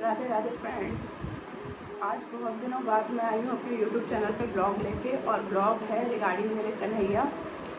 Radhe Radhe friends. आज बहुत दिनों बाद मैं आई हूँ अपने यूट्यूब चैनल पे ब्लॉग लेके, और ब्लॉग है रिगार्डिंग मेरे कन्हैया।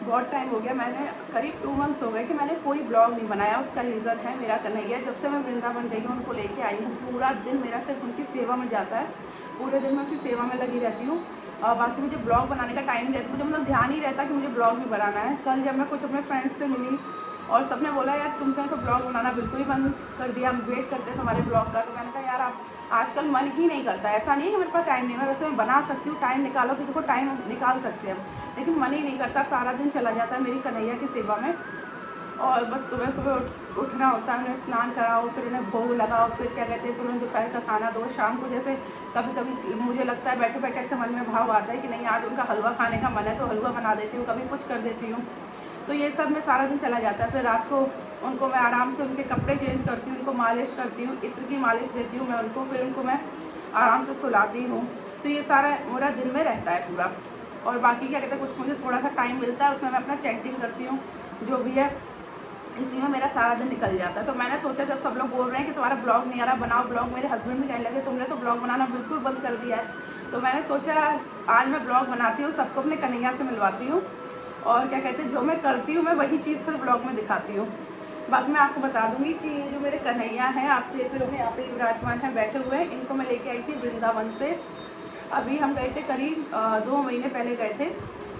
बहुत टाइम हो गया, मैंने करीब 2 मंथ्स हो गए कि मैंने कोई ब्लॉग नहीं बनाया। उसका रीज़न है मेरा कन्हैया। जब से मैं वृंदावन गई हूँ, उनको लेके आई हूँ, पूरा दिन मेरा सिर्फ उनकी सेवा में जाता है। पूरे दिन मैं उसकी सेवा में लगी रहती हूँ। और बाकी मुझे ब्लॉग बनाने का टाइम रहता है, मुझे मतलब ध्यान ही रहता कि मुझे ब्लॉग भी बनाना है। कल जब मैं कुछ अपने फ्रेंड्स से मिली और सबने बोला यार तुमने तो ब्लॉग बनाना बिल्कुल ही बंद कर दिया, हम वेट करते हैं तुम्हारे ब्लॉग का। तो मैंने कहा यार आप आजकल मन ही नहीं करता। ऐसा नहीं है कि मेरे पास टाइम नहीं है, वैसे मैं बना सकती हूँ, टाइम निकालो किसी को, टाइम निकाल सकते हैं, लेकिन मन ही नहीं करता। सारा दिन चला जाता है मेरी कन्हैया की सेवा में। और बस सुबह सुबह उठना होता है, उन्हें स्नान कराओ, फिर उन्हें भोग लगाओ, फिर क्या कहते हैं, फिर उन्हें दोपहर का खाना दो। शाम को जैसे कभी कभी मुझे लगता है बैठे बैठे ऐसे मन में भाव आता है कि नहीं आज उनका हलवा खाने का मन है, तो हलवा बना देती हूँ, कभी कुछ कर देती हूँ। तो ये सब में सारा दिन चला जाता है। फिर रात को उनको मैं आराम से उनके कपड़े चेंज करती हूँ, उनको मालिश करती हूँ, इत्र की मालिश देती हूँ मैं उनको, फिर उनको मैं आराम से सुलाती हूँ। तो ये सारा मेरा दिन में रहता है पूरा। और बाकी क्या कहते हैं, कुछ मुझे थोड़ा सा टाइम मिलता है, उसमें मैं अपना चैटिंग करती हूँ, जो भी है इसी में मेरा सारा दिन निकल जाता है। तो मैंने सोचा जब सब लोग बोल रहे हैं कि तुम्हारा ब्लॉग नहीं आ रहा, बनाओ ब्लॉग। मेरे हस्बैंड भी कहने लगे तुमने तो ब्लॉग बनाना बिल्कुल बंद कर दिया है। तो मैंने सोचा आज मैं ब्लॉग बनाती हूँ, सबको अपने कन्हैया से मिलवाती हूँ, और क्या कहते हैं जो मैं करती हूँ मैं वही चीज़ फिर ब्लॉग में दिखाती हूँ। बाकी मैं आपको बता दूंगी कि ये जो मेरे कन्हैया हैं, आप देख रहे होंगे यहाँ पे विराजमान हैं, बैठे हुए हैं। इनको मैं लेके आई थी वृंदावन से। अभी हम गए थे करीब 2 महीने पहले गए थे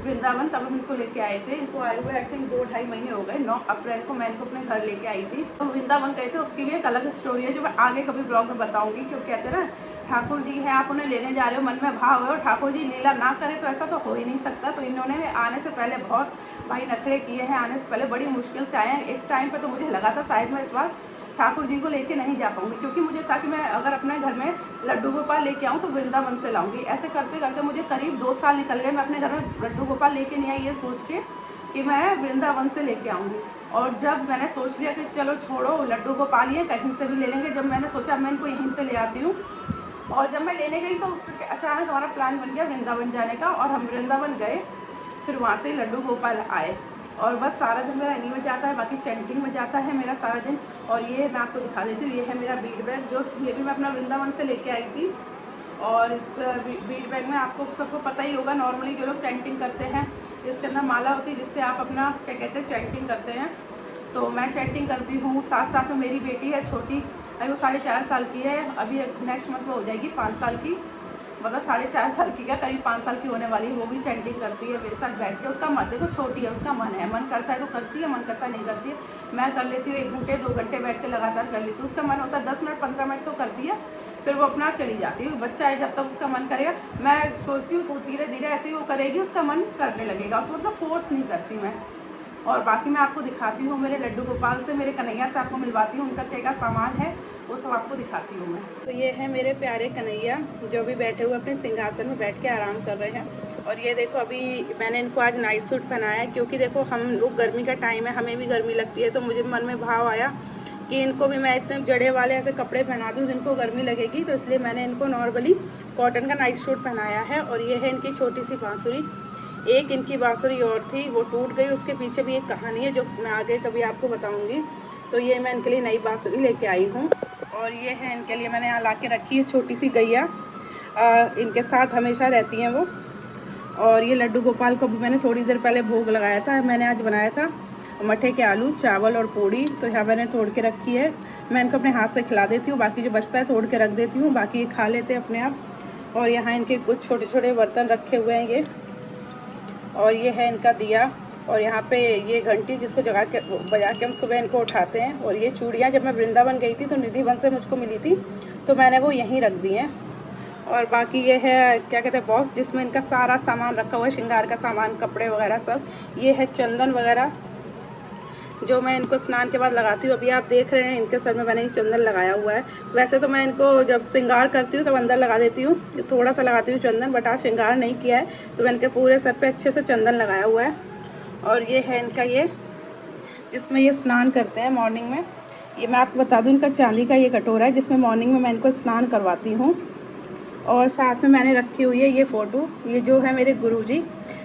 वृंदावन, तब हम इनको लेके आए थे। इनको आए हुए आई थिंक 2-2.5 महीने हो गए। 9 अप्रैल को मैं इनको अपने घर लेके आई थी। तो वृंदावन गए थे, उसकी भी एक अलग स्टोरी है जो मैं आगे कभी ब्लॉग में बताऊंगी। क्यों कहते हैं ना, ठाकुर जी हैं, आप उन्हें लेने जा रहे हो, मन में भाव है और ठाकुर जी लीला ना करें तो ऐसा तो हो ही नहीं सकता। तो इन्होंने आने से पहले बहुत भाई नखरे किए हैं, आने से पहले बड़ी मुश्किल से आए हैं। एक टाइम पर तो मुझे लगा था शायद मैं इस बार ठाकुर जी को लेके नहीं जा पाऊंगी, क्योंकि मुझे था कि मैं अगर अपने घर में लड्डू गोपाल लेके आऊँ तो वृंदावन से लाऊंगी। ऐसे करते करते मुझे करीब 2 साल निकल गए, मैं अपने घर में लड्डू गोपाल लेके नहीं आई ये सोच के कि मैं वृंदावन से लेके आऊँगी। और जब मैंने सोच लिया कि चलो छोड़ो लड्डू गोपाल ही है, कहीं से भी ले लेंगे, जब मैंने सोचा मैं इनको यहीं से ले आती हूँ। और जब मैं लेने गई तो अचानक हमारा प्लान बन गया वृंदावन जाने का, और हम वृंदावन गए, फिर वहाँ से लड्डू गोपाल आए। और बस सारा दिन मेरा इन्हीं में जाता है, बाकी चैंटिंग में जाता है मेरा सारा दिन। और ये मैं आपको दिखा देती हूँ, ये है मेरा बीड बैग, जो ये भी मैं अपना वृंदावन से लेके आई थी। और इस बीड बैग में आपको सबको पता ही होगा, नॉर्मली जो लोग चैंटिंग करते हैं इसके अंदर माला होती है जिससे आप अपना क्या कहते हैं चैंटिंग करते हैं। तो मैं चैटिंग करती हूँ, साथ साथ में मेरी बेटी है छोटी, अभी वो 4.5 साल की है, अभी नेक्स्ट मंथ में हो जाएगी 5 साल की। मतलब 4.5 साल की क्या, करीब 5 साल की होने वाली है। वो भी चैंटिंग करती है मेरे साथ बैठ के। उसका मन देखो, छोटी है, उसका मन है, मन करता है तो करती है, मन करता है नहीं करती है। मैं कर लेती हूँ 1 घंटे 2 घंटे बैठ के लगातार कर लेती हूँ। उसका मन होता है 10 मिनट 15 मिनट तो करती है, फिर वो अपना चली जाती है। बच्चा है, जब तक उसका मन करेगा, मैं सोचती हूँ तो धीरे धीरे ऐसे ही वो करेगी, उसका मन करने लगेगा, उसको मतलब फोर्स नहीं करती मैं। और बाकी मैं आपको दिखाती हूँ मेरे लड्डू गोपाल से, मेरे कन्हैया से आपको मिलवाती हूँ, उनका क्या क्या सामान है वो सब आपको दिखाती हूँ मैं। तो ये है मेरे प्यारे कन्हैया जो भी बैठे हुए अपने सिंहासन में बैठ के आराम कर रहे हैं। और ये देखो अभी मैंने इनको आज नाइट सूट पहनाया है, क्योंकि देखो हम लोग गर्मी का टाइम है, हमें भी गर्मी लगती है, तो मुझे मन में भाव आया कि इनको भी मैं इतने जड़े वाले ऐसे कपड़े पहना दूँ जिनको गर्मी लगेगी, तो इसलिए मैंने इनको नॉर्मली कॉटन का नाइट सूट पहनाया है। और ये है इनकी छोटी सी बांसुरी। एक इनकी बांसुरी और थी, वो टूट गई, उसके पीछे भी एक कहानी है जो मैं आगे कभी आपको बताऊंगी। तो ये मैं इनके लिए नई बांसुरी लेके आई हूँ। और ये है इनके लिए मैंने यहाँ ला के रखी है छोटी सी गैया, इनके साथ हमेशा रहती हैं वो। और ये लड्डू गोपाल को भी मैंने थोड़ी देर पहले भोग लगाया था। मैंने आज बनाया था मठे के आलू, चावल और पूड़ी, तो यहाँ मैंने तोड़ के रखी है। मैं इनको अपने हाथ से खिला देती हूँ, बाकी जो बचता है तोड़ के रख देती हूँ, बाकी ये खा लेते हैं अपने आप। और यहाँ इनके कुछ छोटे छोटे बर्तन रखे हुए हैं ये। और ये है इनका दिया, और यहाँ पे ये घंटी जिसको बजा के हम सुबह इनको उठाते हैं। और ये चूड़ियाँ जब मैं वृंदावन गई थी तो निधिवन से मुझको मिली थी, तो मैंने वो यहीं रख दी हैं। और बाकी ये है क्या कहते हैं बॉक्स, जिसमें इनका सारा सामान रखा हुआ है, श्रृंगार का सामान, कपड़े वगैरह सब। ये है चंदन वगैरह जो मैं इनको स्नान के बाद लगाती हूँ। अभी आप देख रहे हैं इनके सर में मैंने ये चंदन लगाया हुआ है। वैसे तो मैं इनको जब श्रृंगार करती हूँ तब अंदर लगा देती हूँ, थोड़ा सा लगाती हूँ चंदन, बट आज श्रृंगार नहीं किया है तो मैं इनके पूरे सर पे अच्छे से चंदन लगाया हुआ है। और ये है इनका ये जिसमें ये स्नान करते हैं मॉर्निंग में। ये मैं आपको बता दूँ, इनका चांदी का ये कटोरा है जिसमें मॉर्निंग में मैं इनको स्नान करवाती हूँ। और साथ में मैंने रखी हुई है ये फ़ोटो, ये जो है मेरे गुरुजी,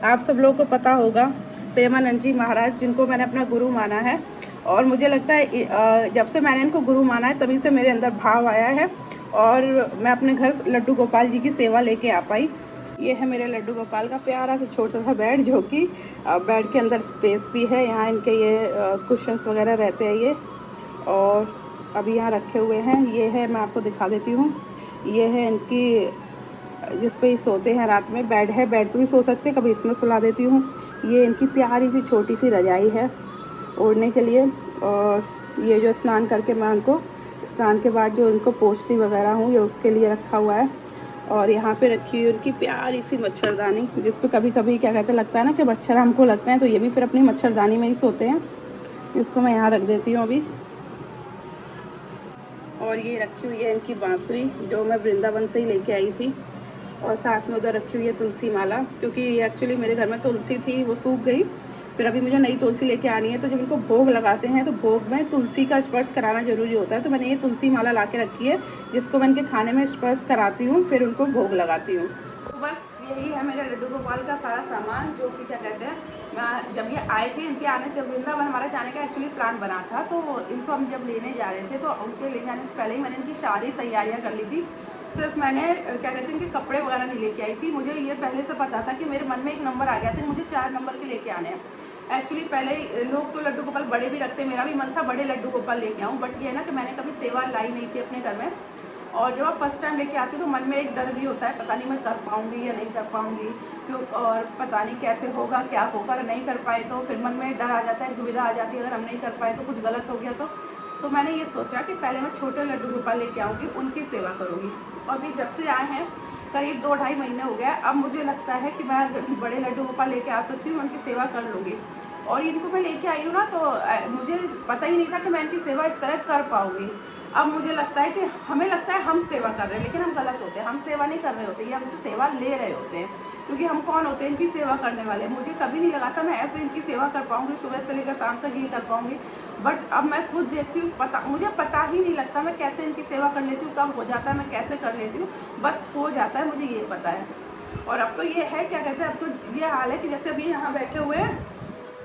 आप सब लोगों को पता होगा प्रेमानंद जी महाराज, जिनको मैंने अपना गुरु माना है। और मुझे लगता है जब से मैंने इनको गुरु माना है तभी से मेरे अंदर भाव आया है और मैं अपने घर लड्डू गोपाल जी की सेवा लेके आ पाई। ये है मेरे लड्डू गोपाल का प्यारा सा छोटा सा बेड, जो कि बेड के अंदर स्पेस भी है। यहाँ इनके ये कुशन्स वगैरह रहते हैं ये, और अभी यहाँ रखे हुए हैं। ये है, मैं आपको दिखा देती हूँ, ये है इनकी जिस पे ये सोते हैं रात में। बेड है, बेड पे भी सो सकते हैं, कभी इसमें सुला देती हूँ। ये इनकी प्यारी सी छोटी सी रजाई है ओढ़ने के लिए। और ये जो स्नान करके मैं उनको, स्नान के बाद जो इनको पोंछती वगैरह हूँ, ये उसके लिए रखा हुआ है। और यहाँ पे रखी हुई उनकी प्यारी सी मच्छरदानी, जिस पे कभी कभी क्या कहते लगता है ना कि मच्छर हमको लगते हैं, तो ये भी फिर अपनी मच्छरदानी में ही सोते हैं। इसको मैं यहाँ रख देती हूँ अभी। और ये रखी हुई है इनकी बांसुरी, जो मैं वृंदावन से ही लेके आई थी। और साथ में उधर रखी हुई है तुलसी माला, क्योंकि एक्चुअली मेरे घर में तुलसी थी, वो सूख गई। फिर अभी मुझे नई तुलसी लेके आनी है, तो जब इनको भोग लगाते हैं तो भोग में तुलसी का स्पर्श कराना ज़रूरी होता है। तो मैंने ये तुलसी माला ला के रखी है, जिसको मैं इनके खाने में स्पर्श कराती हूँ, फिर उनको भोग लगाती हूँ। तो बस यही है मेरे लड्डू गोपाल का सारा सामान, जो कि क्या कहते हैं, मैं जब ये आए थे, इनके आने से वृंदावन हमारे जाने का एक्चुअली प्लान बना था। तो इनको हम जब लेने जा रहे थे, तो उनके ले जाने से पहले ही मैंने इनकी सारी तैयारियाँ कर ली थी। सिर्फ मैंने क्या कहते हैं इनके कपड़े वगैरह नहीं लेके आई थी। मुझे ये पहले से पता था कि मेरे मन में एक नंबर आ गया था, मुझे 4 नंबर के लेके आने हैं। एक्चुअली पहले लोग तो लड्डू गोपाल बड़े भी रखते, मेरा भी मन था बड़े लड्डू गोपाल लेके आऊँ, बट ये ना कि मैंने कभी सेवा लाई नहीं थी अपने घर में। और जब आप फर्स्ट टाइम लेके आती हो तो मन में एक डर भी होता है, पता नहीं मैं कर पाऊँगी या नहीं कर पाऊँगी, क्यों, और पता नहीं कैसे होगा, क्या होगा, नहीं कर पाए तो फिर मन में डर आ जाता है, दुविधा आ जाती है, अगर हम नहीं कर पाए तो कुछ गलत हो गया तो मैंने ये सोचा कि पहले मैं छोटे लड्डू गोपाल लेके आऊँगी, उनकी सेवा करूँगी। और भी जब से आए हैं करीब 2-2.5 महीने हो गया, अब मुझे लगता है कि मैं बड़े लड्डू गोपाल लेके आ सकती हूँ, उनकी सेवा कर लूँगी। और इनको मैं लेके आई हूँ ना, तो मुझे पता ही नहीं था कि मैं इनकी सेवा इस तरह कर पाऊँगी। अब मुझे लगता है कि हमें लगता है हम सेवा कर रहे हैं, लेकिन हम गलत होते हैं। हम सेवा नहीं कर रहे होते, ये हमसे सेवा ले रहे होते हैं, क्योंकि हम कौन होते हैं इनकी सेवा करने वाले। मुझे कभी नहीं लगा था मैं ऐसे इनकी सेवा कर पाऊँगी, सुबह से लेकर शाम तक ये कर पाऊँगी। बट अब मैं खुद देखती हूँ, मुझे पता ही नहीं लगता मैं कैसे इनकी सेवा कर लेती हूँ, कब हो जाता है, मैं कैसे कर लेती हूँ, बस हो जाता है, मुझे ये पता है। और अब तो ये है, क्या कहते हैं, अब तो ये हाल है कि जैसे अभी यहाँ बैठे हुए हैं,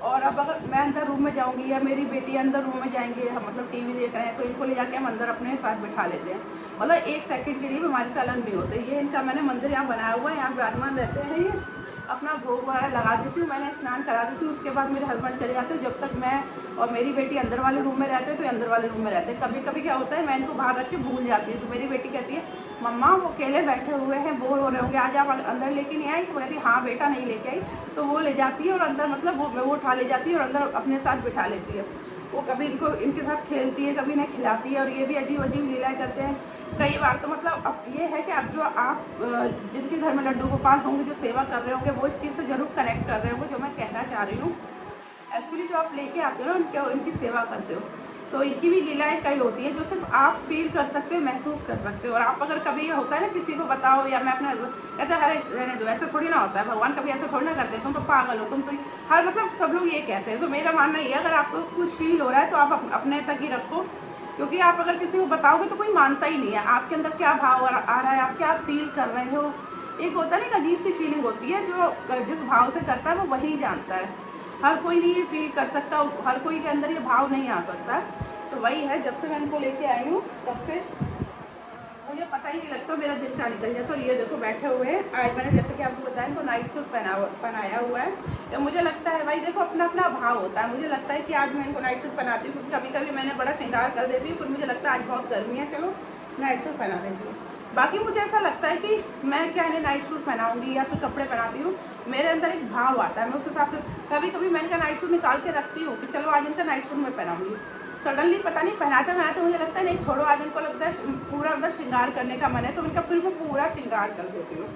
और अब अगर मैं अंदर रूम में जाऊंगी या मेरी बेटी अंदर रूम में जाएंगे, हम मतलब टीवी देख रहे हैं, तो इनको ले जाके हम अंदर अपने साथ बिठा लेते हैं। मतलब 1 सेकंड के लिए हमारे से अलग नहीं होते। ये इनका मैंने मंदिर यहाँ बनाया हुआ है, यहाँ विराजमान रहते हैं ये। अपना भोग वगैरह लगा देती हूँ, मैंने स्नान करा देती हूँ, उसके बाद मेरे हस्बैंड चले जाते हैं। जब तक मैं और मेरी बेटी अंदर वाले रूम में रहते हैं, तो अंदर वाले रूम में रहते हैं। कभी कभी क्या होता है, मैं इनको बाहर रख के भूल जाती हूँ, तो मेरी बेटी कहती है, मम्मा वो अकेले बैठे हुए हैं, बोर हो रहे होंगे, आज आप अंदर लेके नहीं आई? तो कहती हाँ बेटा, नहीं लेके आई। तो वो ले जाती है और अंदर, मतलब वो उठा ले जाती है और अंदर अपने साथ बिठा लेती है। वो कभी इनके साथ खेलती है, कभी इन्हें खिलाती है, और ये भी अजीब अजीब लीलाएँ करते हैं कई बार। तो मतलब अब ये है कि अब जो आप जिनके घर में लड्डू गोपाल होंगे, जो सेवा कर रहे होंगे, वो इस चीज़ से ज़रूर कनेक्ट कर रहे होंगे, जो मैं कहना चाह रही हूँ। एक्चुअली जो आप लेके आते हो ना, इनकी सेवा करते हो, तो इनकी भी लीलाएँ कई होती हैं, जो सिर्फ आप फील कर सकते हो, महसूस कर सकते हो। और आप अगर कभी होता है ना, किसी को बताओ, या मैं अपने कहते हैं, अरे रहने दो, ऐसा थोड़ी ना होता है, भगवान कभी ऐसा थोड़ी ना करते, तुम तो पागल हो, तुम तो हर, मतलब सब लोग ये कहते हैं। तो मेरा मानना ये है, अगर आपको कुछ फील हो रहा है तो आप अपने तक ही रखो, क्योंकि आप अगर किसी को बताओगे तो कोई मानता ही नहीं है। आपके अंदर क्या भाव आ रहा है, आप क्या फील कर रहे हो, एक होता है ना, एक अजीब सी फीलिंग होती है, जो जिस भाव से करता है वो वही जानता है। हर कोई नहीं ये फील कर सकता, हर कोई के अंदर ये भाव नहीं आ सकता। तो वही है, जब से मैं इनको लेके आई हूँ तब से मुझे पता ही नहीं लगता मेरा दिन का निकल जाता। और ये देखो बैठे हुए हैं, आज मैंने जैसे कि आपको बताया, इनको नाइट सूट पहनाया हुआ है। तो मुझे लगता है भाई देखो, अपना अपना भाव होता है। मुझे लगता है कि आज मैं इनको नाइट सूट पहनाती हूँ, क्योंकि कभी कभी मैंने बड़ा श्रृंगार कर देती हूँ, फिर मुझे लगता है आज बहुत गर्मी है, चलो नाइट सूट पहना देती हूँ। बाकी मुझे ऐसा लगता है कि मैं क्या इन्हें नाइट सूट पहनाऊंगी या फिर कपड़े पहनाती हूँ, मेरे अंदर एक भाव आता है, मैं उस हिसाब से कभी कभी मैं इनका नाइट सूट निकाल के रखती हूँ कि चलो आज इनका नाइट सूट मैं पहनाऊंगी। सडनली पता नहीं पहनाते मुझे लगता है नहीं छोड़ो, आज इनको लगता है पूरा अंदर श्रृंगार करने का मन है, तो इनका फिर मैं पूरा श्रृंगार कर देती हूँ।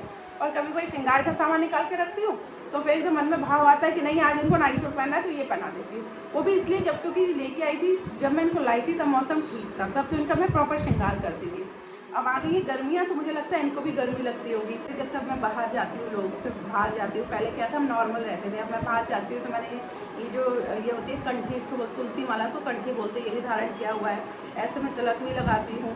और कभी कोई श्रृंगार का सामान निकाल के रखती हूँ, तो फिर जो मन में भाव आता है कि नहीं आज इनको नाइट सूट पहनना है, तो ये पहना देती हूँ। वो भी इसलिए जब, क्योंकि लेके आई थी जब मैं इनको लाई थी तब मौसम ठीक था, तब तो इनका मैं प्रॉपर श्रृंगार करती थी। अब आ गई है गर्मियाँ, तो मुझे लगता है इनको भी गर्मी लगती होगी। फिर जब मैं बाहर जाती हूँ, लोग फिर बाहर जाती हूँ, पहले क्या था हम नॉर्मल रहते थे, अब मैं बाहर जाती हूँ तो मैंने ये जो ये होती है कंठी, इसको बोलते तुलसी माला, इसको कंठी बोलते हैं, ये भी धारण किया हुआ है। ऐसे मैं तिलक भी लगाती हूँ,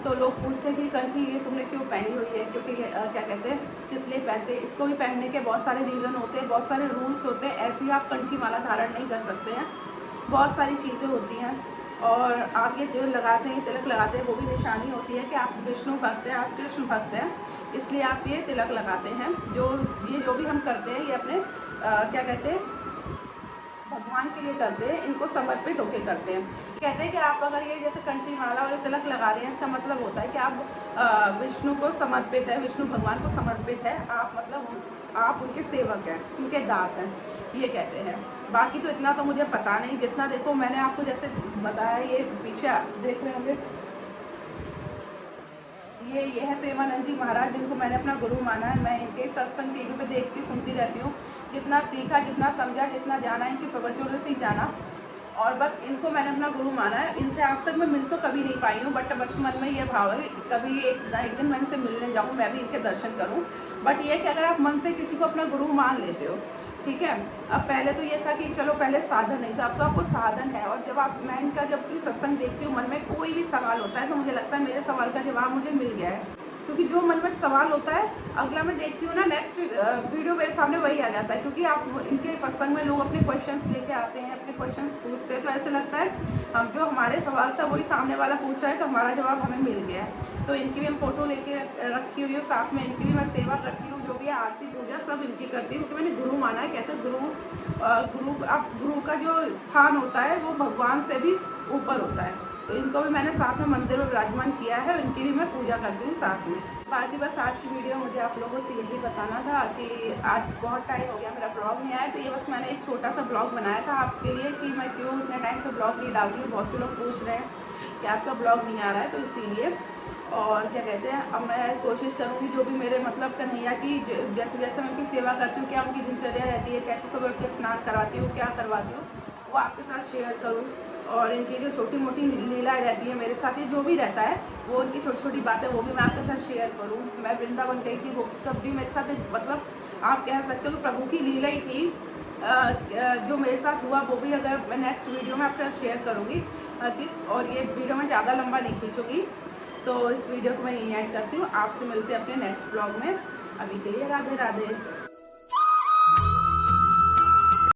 तो लोग पूछते हैं कि कंठी ये तुमने क्यों पहनी हुई है, क्योंकि क्या कहते हैं किस लिए पहनते हैं। इसको भी पहनने के बहुत सारे रीज़न होते हैं, बहुत सारे रूल्स होते हैं, ऐसे ही आप कंठी माला धारण नहीं कर सकते हैं। बहुत सारी चीज़ें होती हैं। और आप ये जो लगाते हैं, तिलक लगाते हैं, वो भी निशानी होती है कि आप विष्णु भक्त हैं, आप कृष्ण भक्त हैं, इसलिए आप ये तिलक लगाते हैं। जो भी हम करते हैं ये अपने क्या कहते हैं, भगवान के लिए करते हैं, इनको समर्पित होकर करते हैं। कहते हैं कि आप अगर ये जैसे कंठी माला और तिलक लगा रहे हैं, इसका मतलब होता है कि आप विष्णु को समर्पित है, विष्णु भगवान को समर्पित है, आप मतलब आप उनके सेवक हैं, उनके दास हैं, ये कहते हैं। बाकी तो इतना तो मुझे पता नहीं, जितना देखो मैंने आपको जैसे बताया, ये पीछे आप देख रहे होंगे, ये है प्रेमानंद जी महाराज, जिनको मैंने अपना गुरु माना है। मैं इनके सत्संग टीवी पे देखती सुनती रहती हूँ। जितना सीखा, जितना समझा, जितना जाना, इनके प्रवचनों से ही जाना, और बस इनको मैंने अपना गुरु माना है। इनसे आज तक मैं मिल तो कभी नहीं पाई हूँ, बट बस मन में ये भाव है कभी एक दिन मैं इनसे मिलने जाऊँ, मैं भी इनके दर्शन करूँ। बट ये कि अगर आप मन से किसी को अपना गुरु मान लेते हो, ठीक है। अब पहले तो ये था कि चलो पहले साधन नहीं था, अब तो आपको साधन है। और मैं इनका जब भी सत्संग देखती हूँ, मन में कोई भी सवाल होता है तो मुझे लगता है मेरे सवाल का जवाब मुझे मिल गया है, क्योंकि जो मन में सवाल होता है, अगला मैं देखती हूँ ना, नेक्स्ट वीडियो मेरे सामने वही आ जाता है। क्योंकि आप इनके सत्संग में लोग अपने क्वेश्चंस लेके आते हैं, अपने क्वेश्चंस पूछते हैं, तो ऐसे लगता है हम जो हमारे सवाल था वही सामने वाला पूछ रहा है, तो हमारा जवाब हमें मिल गया है। तो इनकी भी हम फोटो लेके रखी हुई हूँ, साथ में इनकी भी मैं सेवा करती हूँ, जो भी आरती पूजा सब इनकी करती हूँ, क्योंकि मैंने गुरु माना है। कहते हैं गुरु का जो स्थान होता है वो भगवान से भी ऊपर होता है। तो इनको भी मैंने साथ में मंदिर में विराजमान किया है, और इनकी भी मैं पूजा करती हूँ साथ में। बाकी बस आज की वीडियो मुझे आप लोगों से यही बताना था कि आज बहुत टाइम हो गया मेरा ब्लॉग नहीं आया, तो ये बस मैंने एक छोटा सा ब्लॉग बनाया था आपके लिए कि मैं क्यों इतने टाइम से ब्लॉग नहीं डाल रही हूँ। बहुत से लोग पूछ रहे हैं कि आपका ब्लॉग नहीं आ रहा है, तो इसीलिए। और क्या कहते हैं, अब मैं कोशिश करूँगी जो भी मेरे मतलब कन्हैया की जैसे जैसे मैं उनकी सेवा करती हूँ, क्या उनकी दिनचर्या रहती है, कैसे सुबह उठ के स्नान करवाती हूँ, क्या करवाती हूँ, वो आपके साथ शेयर करूँ। और इनकी जो छोटी मोटी लीलाएँ रहती है मेरे साथ, ये जो भी रहता है वो उनकी छोटी छोटी बातें, वो भी मैं आपके साथ शेयर करूँ। मैं वृंदावन गई थी, वो तब भी मेरे साथ मतलब आप कह सकते हो कि प्रभु की लीला ही थी। जो मेरे साथ हुआ वो भी अगर मैं नेक्स्ट वीडियो में आपके साथ शेयर करूँगी हर चीज़। और ये वीडियो मैं ज़्यादा लंबा नहीं खींचूँगी, तो इस वीडियो को मैं यहीं एंड करती हूँ। आपसे मिलते हैं अपने नेक्स्ट ब्लॉग में। अभी के लिए राधे राधे।